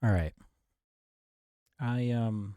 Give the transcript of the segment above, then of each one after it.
All right. I um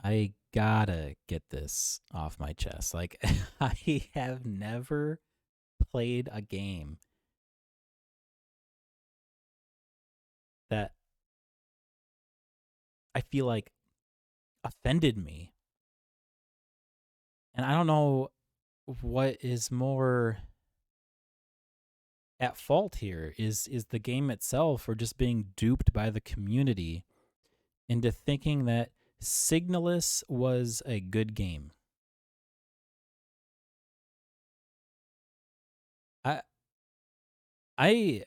I gotta get this off my chest. Like I have never played a game that I feel like offended me. And I don't know what is more at fault here. Is the game itself or just being duped by the community into thinking that Signalis was a good game? I I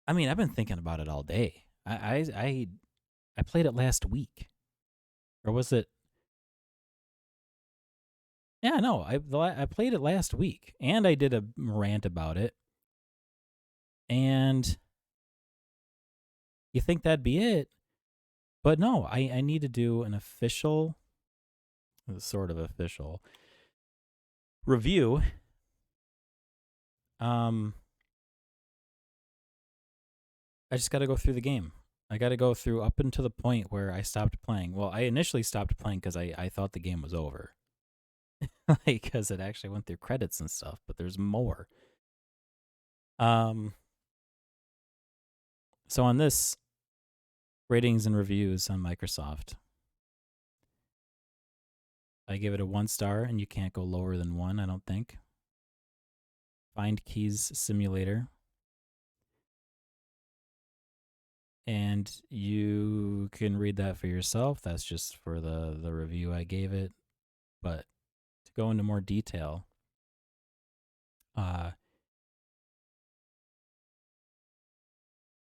I mean, I've been thinking about it all day. I played it last week, or was it? Yeah, no, I played it last week, and I did a rant about it. And you think that'd be it, but no, I need to do an official, sort of official review. Um, I just got to go through the game. I got to go through up until the point where I stopped playing. Well, I initially stopped playing because I thought the game was over, because it actually went through credits and stuff. But there's more. Um, so on this ratings and reviews on Microsoft, I give it a 1 star, and you can't go lower than one, I don't think. Find Keys Simulator. And you can read that for yourself. That's just for the review I gave it. But to go into more detail, uh,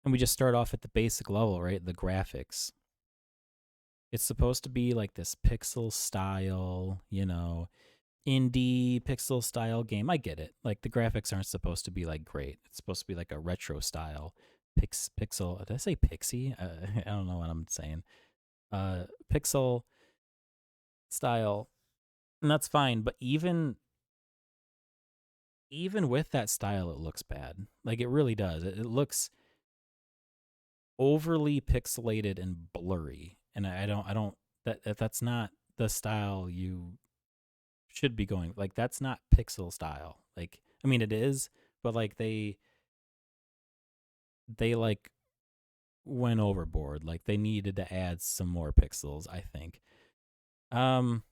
and we just start off at the basic level, right? The graphics. It's supposed to be like this pixel style, indie pixel style game. I get it. Like the graphics aren't supposed to be like great. It's supposed to be like a retro style pixel. Did I say pixie? I don't know what I'm saying. Pixel style, and that's fine. But even with that style, it looks bad. Like it really does. It looks overly pixelated and blurry, and I don't that's not the style you should be going. Like that's not pixel style. Like I mean, it is, but like they like went overboard. Like they needed to add some more pixels, I think. Um,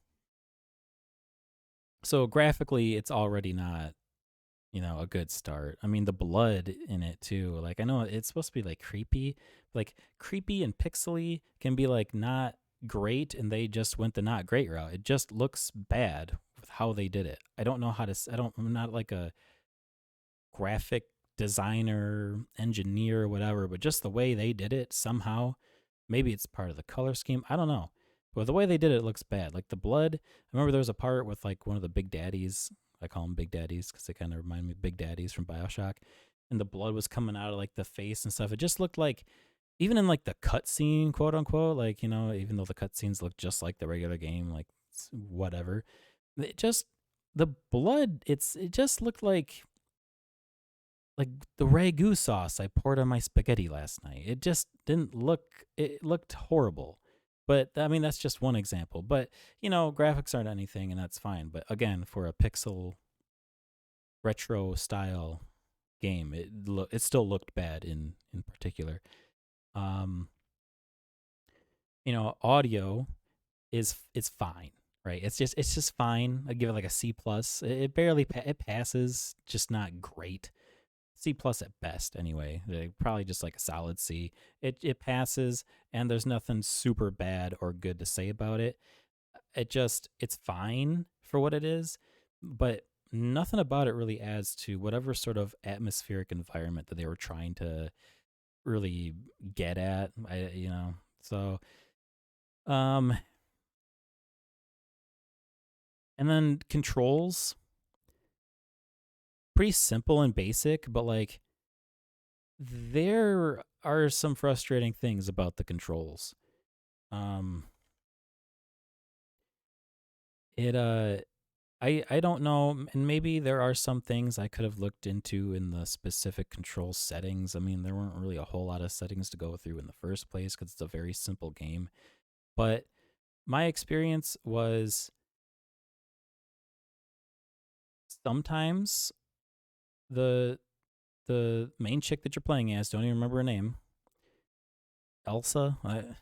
so graphically, it's already not a good start. I mean, the blood in it too. Like I know it's supposed to be like creepy and pixely can be like not great, and they just went the not great route. It just looks bad with how they did it. I don't know how to. I'm not like a graphic designer, engineer, whatever, but just the way they did it somehow. Maybe it's part of the color scheme. I don't know. But the way they did it looks bad. Like the blood, I remember there was a part with like one of the big daddies. I call them big daddies because they kind of remind me of big daddies from Bioshock. And the blood was coming out of like the face and stuff. It just looked like, even in like the cutscene, quote unquote, like, even though the cutscenes look just like the regular game, like whatever, it just, the blood, it just looked like the ragu sauce I poured on my spaghetti last night. It just didn't look, it looked horrible. But I mean, that's just one example. But, graphics aren't anything, and that's fine. But again, for a pixel retro style game, it still looked bad in particular. Um, audio is it's fine, right? It's just fine. I give it like a C plus. It barely it passes, just not great. C plus at best anyway. Probably just like a solid C. It passes, and there's nothing super bad or good to say about it. It's fine for what it is, but nothing about it really adds to whatever sort of atmospheric environment that they were trying to really get at. So um and then controls, pretty simple and basic, but like there are some frustrating things about the controls. Um, it I don't know, and maybe there are some things I could have looked into in the specific control settings. I mean, there weren't really a whole lot of settings to go through in the first place because it's a very simple game. But my experience was sometimes the the main chick that you're playing as, don't even remember her name, Elsa.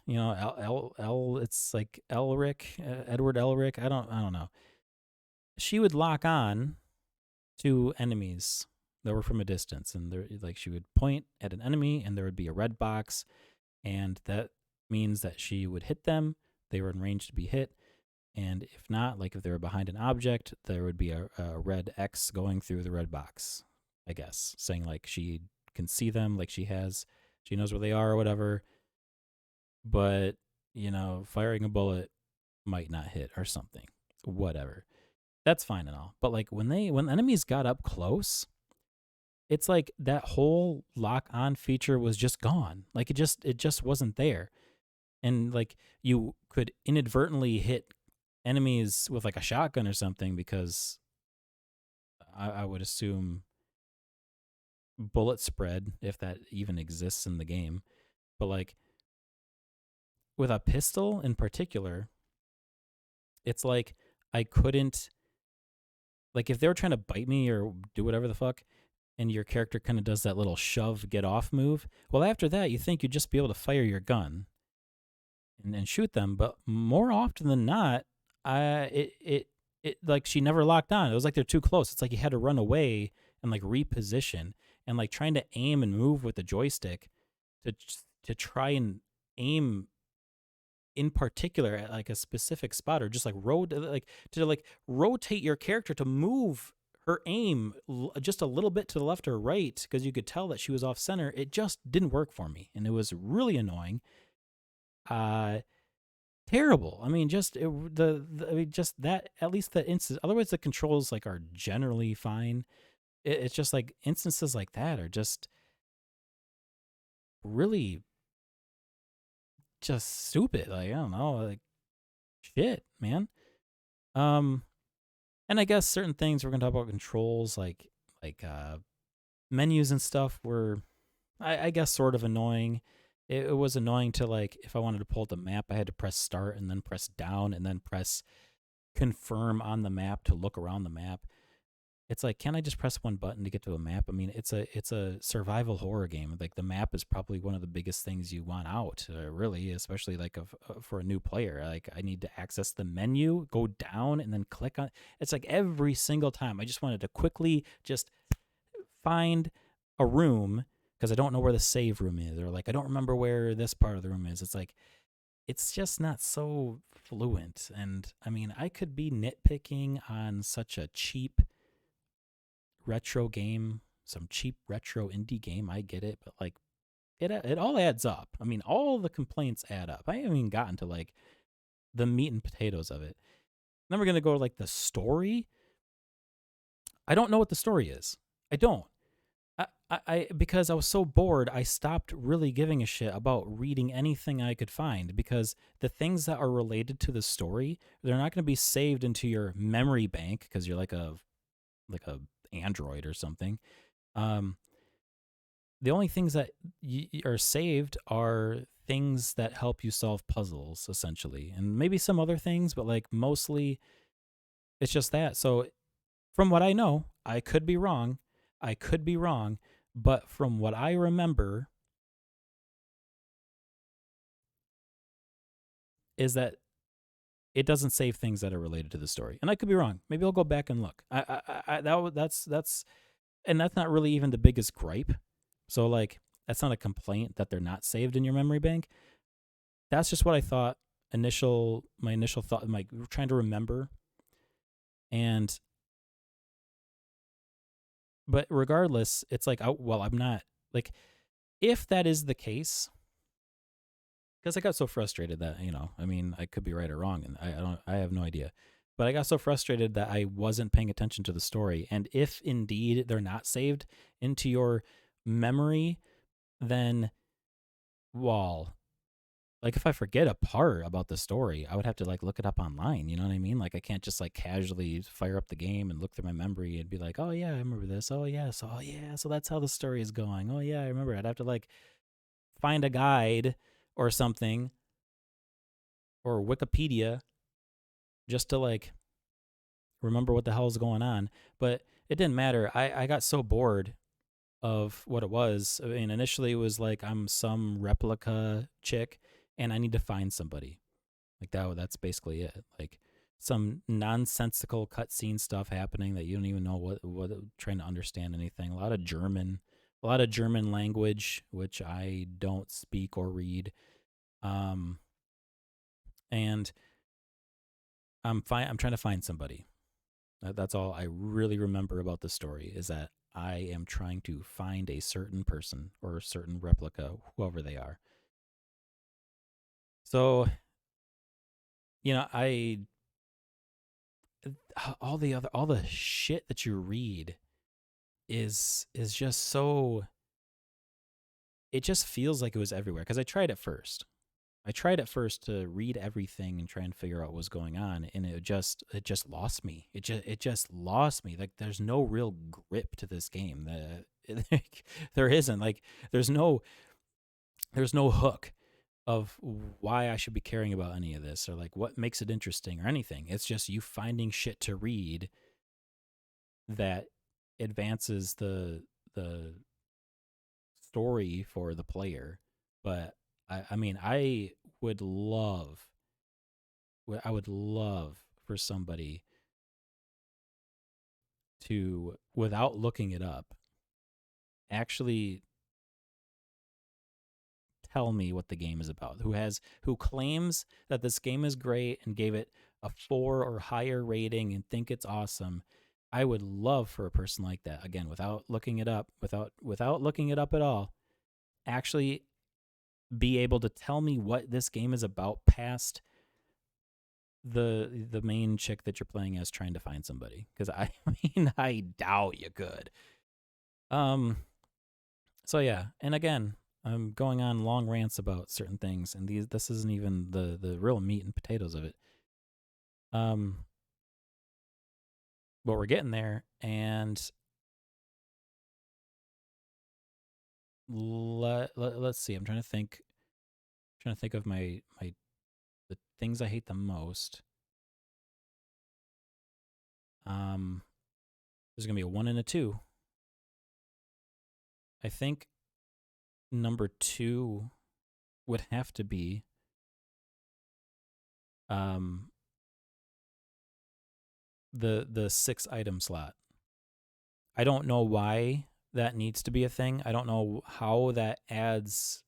It's like Elric, Edward Elric. I don't know. She would lock on to enemies that were from a distance, and there, like, she would point at an enemy, and there would be a red box, and that means that she would hit them. They were in range to be hit, and if not, like if they were behind an object, there would be a red X going through the red box. I guess saying like she can see them, like she knows where they are or whatever. But firing a bullet might not hit or something. Whatever. That's fine and all. But like when enemies got up close, it's like that whole lock on feature was just gone. Like it just wasn't there. And like you could inadvertently hit enemies with like a shotgun or something because I would assume bullet spread, if that even exists in the game. But like with a pistol in particular, it's like I couldn't, like, if they were trying to bite me or do whatever the fuck, and your character kind of does that little shove get off move. Well, after that, you think you'd just be able to fire your gun and shoot them, but more often than not, it like she never locked on. It was like they're too close. It's like you had to run away and like reposition and like trying to aim and move with the joystick to to try and aim in particular at like a specific spot, or just like rotate your character to move her aim just a little bit to the left or right because you could tell that she was off center. It just didn't work for me, and it was really annoying. uh Terrible. I mean, just I mean, just that, at least the instance. Otherwise the controls like are generally fine. It's just like instances like that are just really just stupid. Like, I don't know, like, shit, man. um and I guess certain things we're gonna talk about controls, like menus and stuff, were, I guess, sort of annoying. It was annoying to, like, if I wanted to pull up the map, I had to press start and then press down and then press confirm on the map to look around the map. It's like, can't I just press one button to get to a map? I mean, it's a survival horror game. Like, the map is probably one of the biggest things you want out, really, especially like for a new player. Like, I need to access the menu, go down, and then click on. It's like every single time. I just wanted to quickly just find a room because I don't know where the save room is, or like I don't remember where this part of the room is. It's like it's just not so fluent. And I mean, I could be nitpicking on such a cheap retro game, some cheap retro indie game. I get it, but like it all adds up. I mean, all the complaints add up. I haven't even gotten to like the meat and potatoes of it. Then we're gonna go to like the story. I don't know what the story is. I don't. Because I was so bored, I stopped really giving a shit about reading anything I could find, because the things that are related to the story, they're not going to be saved into your memory bank because you're like a android or something. Um, the only things that are saved are things that help you solve puzzles, essentially, and maybe some other things, but like mostly it's just that. So from what I know, I could be wrong. I could be wrong, but from what I remember is that it doesn't save things that are related to the story. And I could be wrong. Maybe I'll go back and look. That's and that's not really even the biggest gripe. So like that's not a complaint that they're not saved in your memory bank. That's just what I thought. My initial thought, like trying to remember. And but regardless, it's like, oh, well, I'm not, like, if that is the case, because I got so frustrated that, I mean, I could be right or wrong, and I have no idea. But I got so frustrated that I wasn't paying attention to the story. And if indeed they're not saved into your memory, then, well, like if I forget a part about the story, I would have to like look it up online. You know what I mean? Like I can't just like casually fire up the game and look through my memory and be like, oh yeah, I remember this. Oh yeah, so that's how the story is going. Oh yeah, I remember. I'd have to like find a guide or something or Wikipedia just to like remember what the hell is going on. But it didn't matter. I got so bored of what it was. I mean, initially it was like I'm some replica chick and I need to find somebody. Like that's basically it. Like some nonsensical cutscene stuff happening that you don't even know what trying to understand anything. A lot of German language which I don't speak or read. Um, and I'm trying to find somebody. That's all I really remember about the story is that I am trying to find a certain person or a certain replica, whoever they are. So, I all the shit that you read is just so it just feels like it was everywhere because I tried it first. I tried at first to read everything and try and figure out what was going on, and it just lost me. It just lost me. Like there's no real grip to this game. There isn't like there's no there's no hook of why I should be caring about any of this or like what makes it interesting or anything. It's just you finding shit to read that advances the story for the player. But I mean, would love I would love for somebody to, without looking it up, actually tell me what the game is about. Who claims that this game is great and gave it a 4 or higher rating and think it's awesome. I would love for a person like that, again, without looking it up, without looking it up at all, actually be able to tell me what this game is about past the main chick that you're playing as trying to find somebody, because I mean I doubt you could. Um so yeah, and again, I'm going on long rants about certain things, and this isn't even the real meat and potatoes of it. Um but we're getting there, and let's see. I'm trying to think of my the things I hate the most. Um there's going to be a 1 and a 2. I think number 2 would have to be um the 6 item slot. I don't know why that needs to be a thing. I don't know how that adds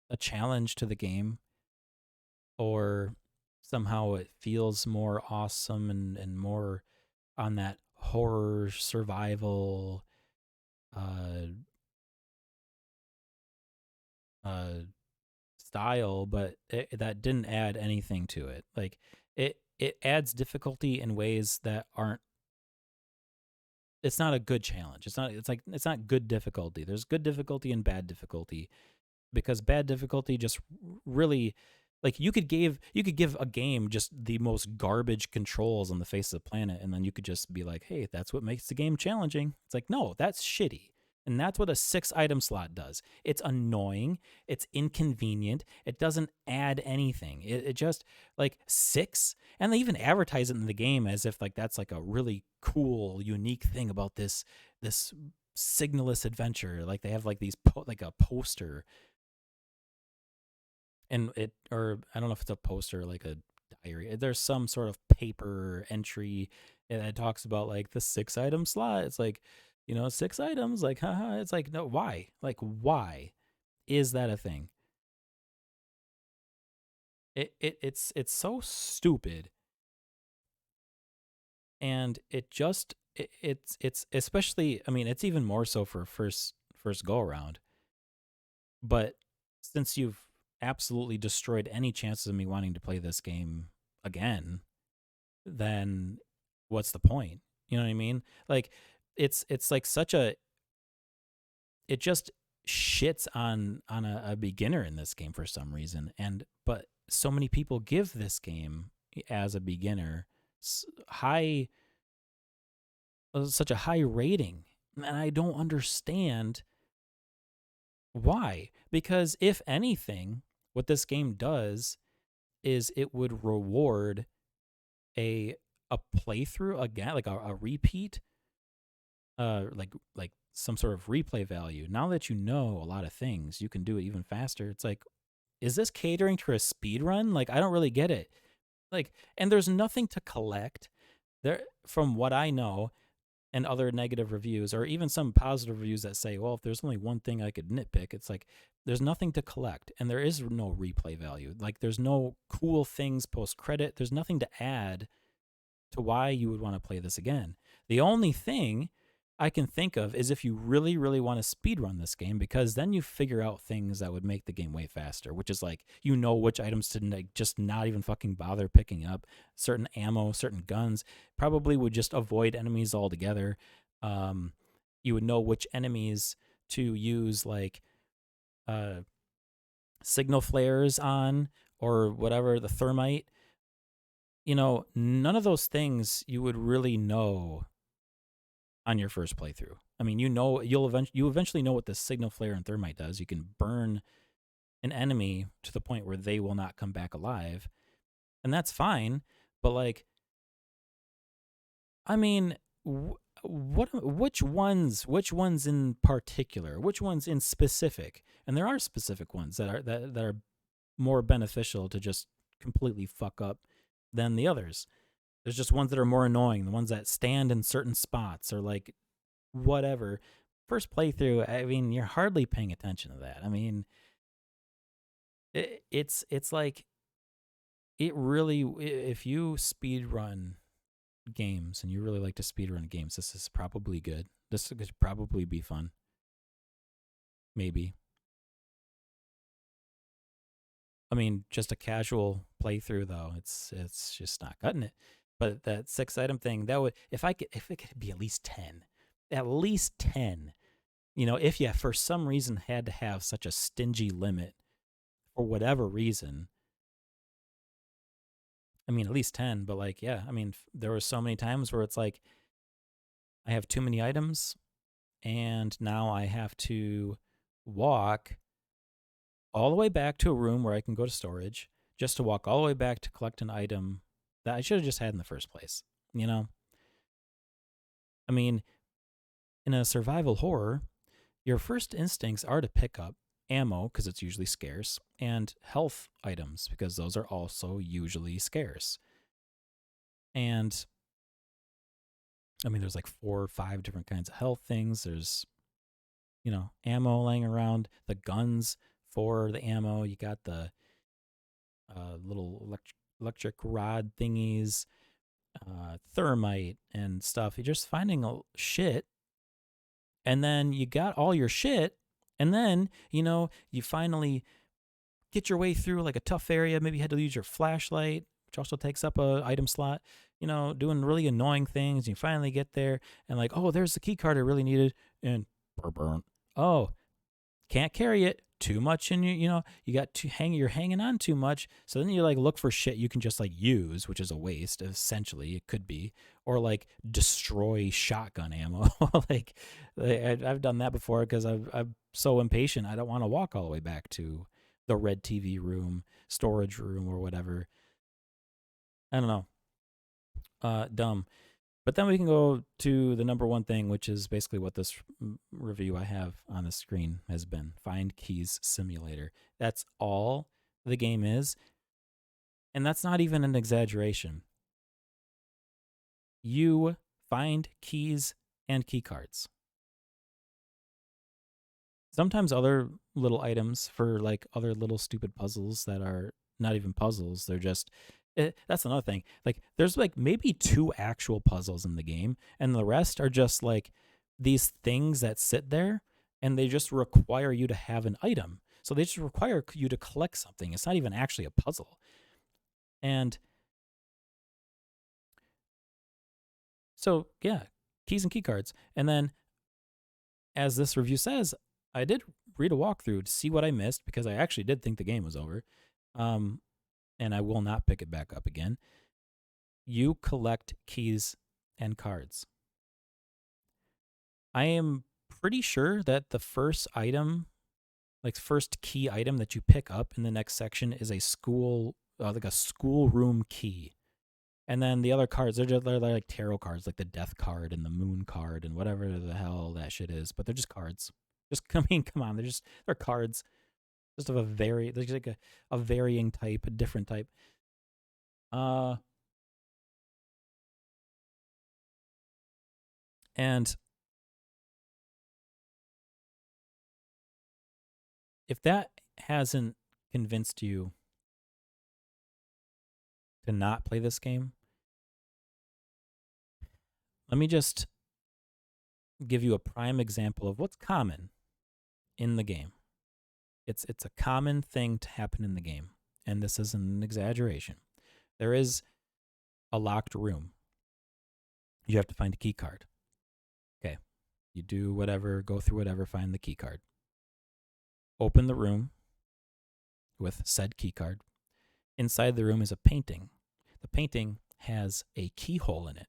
a challenge to the game, or somehow it feels more awesome and more on that horror survival uh uh style, but that didn't add anything to it. Like it adds difficulty in ways that aren't it's not a good challenge. It's not good difficulty. There's good difficulty and bad difficulty, because bad difficulty just really, like, you could give a game just the most garbage controls on the face of the planet, and then you could just be like, hey, that's what makes the game challenging. It's like, no, that's shitty. And that's what a 6 item slot does. It's annoying, it's inconvenient, it doesn't add anything. It just, like, 6, and they even advertise it in the game as if like that's like a really cool unique thing about this Signalis adventure. Like they have like like a poster, and it, or I don't know if it's a poster or like a diary. There's some sort of paper entry that talks about like the 6 item slot. It's like, 6 items, like, haha. It's like, no, why? Like, why is that a thing? It's so stupid, and it's especially, I mean, it's even more so for first go around. But since you've absolutely destroyed any chances of me wanting to play this game again, then what's the point? You know what I mean? Like it's like such a it just shits on a beginner in this game for some reason, and but so many people give this game as a beginner high such a high rating, and I don't understand why. Because if anything, what this game does is it would reward a a playthrough again, like a repeat, like some sort of replay value. Now that you know a lot of things, you can do it even faster. It's like, is this catering to a speed run? Like, I don't really get it. Like, and there's nothing to collect there, from what I know, and other negative reviews, or even some positive reviews that say, well, if there's only one thing I could nitpick, it's like there's nothing to collect, and there is no replay value. Like, there's no cool things post credit. There's nothing to add to why you would want to play this again. The only thing I can think of is if you really, really want to speedrun this game, because then you figure out things that would make the game way faster, which is like, you know, which items to like, just not even fucking bother picking up, certain ammo, certain guns, probably would just avoid enemies altogether. You would know which enemies to use, like uh, signal flares on, or whatever, the thermite. You know, none of those things you would really know on your first playthrough. I mean, you know, you eventually know what the signal flare and thermite does. You can burn an enemy to the point where they will not come back alive, and that's fine. But like, I mean, which ones? Which ones in particular? Which ones in specific? And there are specific ones that are more beneficial to just completely fuck up than the others. There's just ones that are more annoying, the ones that stand in certain spots, or like whatever. First playthrough, I mean, you're hardly paying attention to that. I mean, it's like, it really, if you speed run games and you really like to speed run games, this is probably good. This could probably be fun. Maybe. I mean, just a casual playthrough though, it's just not cutting it. But that 6 item thing, that would, if it could be at least 10. At least 10. You know, if you for some reason had to have such a stingy limit for whatever reason, I mean, at least 10, but like, yeah, I mean, there were so many times where it's like, I have too many items, and now I have to walk all the way back to a room where I can go to storage, just to walk all the way back to collect an item that I should have just had in the first place. You know? I mean, in a survival horror, your first instincts are to pick up ammo, because it's usually scarce, and health items, because those are also usually scarce. And I mean, there's like 4 or 5 different kinds of health things. There's, you know, ammo laying around, the guns for the ammo. You got the little electric rod thingies, thermite and stuff. You're just finding shit, and then you got all your shit, and then, you know, you finally get your way through like a tough area. Maybe you had to use your flashlight, which also takes up a item slot. You know, doing really annoying things. And you finally get there, and like, oh, there's the key card I really needed, and burn. Oh, can't carry it. Too much in you know, you got to you're hanging on too much. So then you like look for shit you can just like use, which is a waste, essentially. It could be. Or like destroy shotgun ammo. like, I've done that before, because I'm so impatient. I don't want to walk all the way back to the red TV room, storage room, or whatever. I don't know. Dumb. But then we can go to the number one thing, which is basically what this review I have on the screen has been: Find Keys Simulator. That's all the game is. And that's not even an exaggeration. You find keys and key cards. Sometimes other little items for like other little stupid puzzles that are not even puzzles. They're just, that's another thing. Like, there's like maybe 2 actual puzzles in the game, and the rest are just like these things that sit there, and they just require you to have an item. So they just require you to collect something. It's not even actually a puzzle. And so, yeah, keys and key cards. And then, as this review says, I did read a walkthrough to see what I missed because I actually did think the game was over. Um, and I will not pick it back up again. You collect keys and cards. I am pretty sure that the first item, like first key item that you pick up in the next section, is a like a schoolroom key. And then the other cards, they're like tarot cards, like the death card and the moon card and whatever the hell that shit is. But they're just cards. Just I mean, come on, they're cards, just of there's like a varying type, a different type. Uh, and if that hasn't convinced you to not play this game, let me just give you a prime example of what's common in the game. It's a common thing to happen in the game, and this isn't an exaggeration. There is a locked room. You have to find a key card. Okay. You do whatever, go through whatever, find the key card. Open the room with said key card. Inside the room is a painting. The painting has a keyhole in it.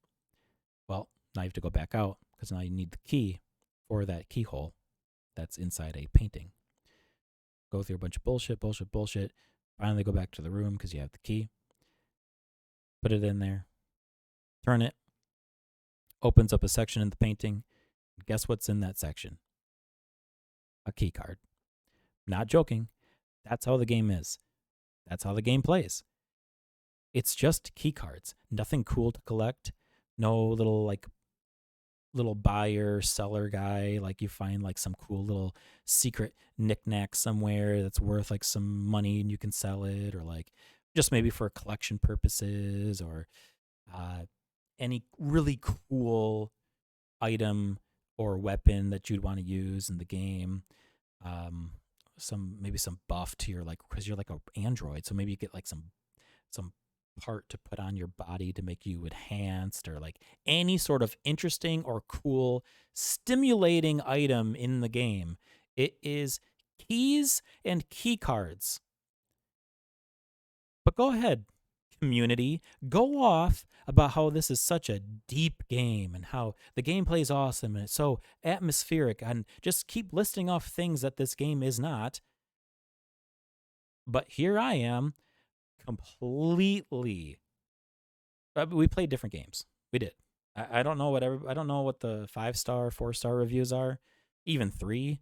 Well, now you have to go back out because now you need the key for that keyhole that's inside a painting. Go through a bunch of bullshit. Finally go back to the room because you have the key. Put it in there. Turn it. Opens up a section in the painting. Guess what's in that section? A key card. Not joking. That's how the game is. That's how the game plays. It's just key cards. Nothing cool to collect. No little buyer seller guy, like you find like some cool little secret knickknack somewhere that's worth like some money and you can sell it, or like just maybe for collection purposes, or any really cool item or weapon that you'd want to use in the game. Maybe some buff to your, like, because you're like an android, so maybe you get like some part to put on your body to make you enhanced, or like any sort of interesting or cool stimulating item in the game. It is keys and key cards. But go ahead, community, go off about how this is such a deep game and how the gameplay is awesome and it's so atmospheric, and just keep listing off things that this game is not. But here I am, completely. We played different games. We did. I don't know I don't know what the 5-star, 4-star reviews are, even 3.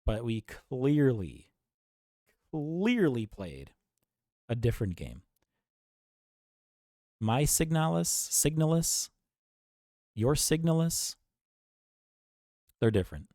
But we clearly played a different game. My Signalis, your Signalis, they're different.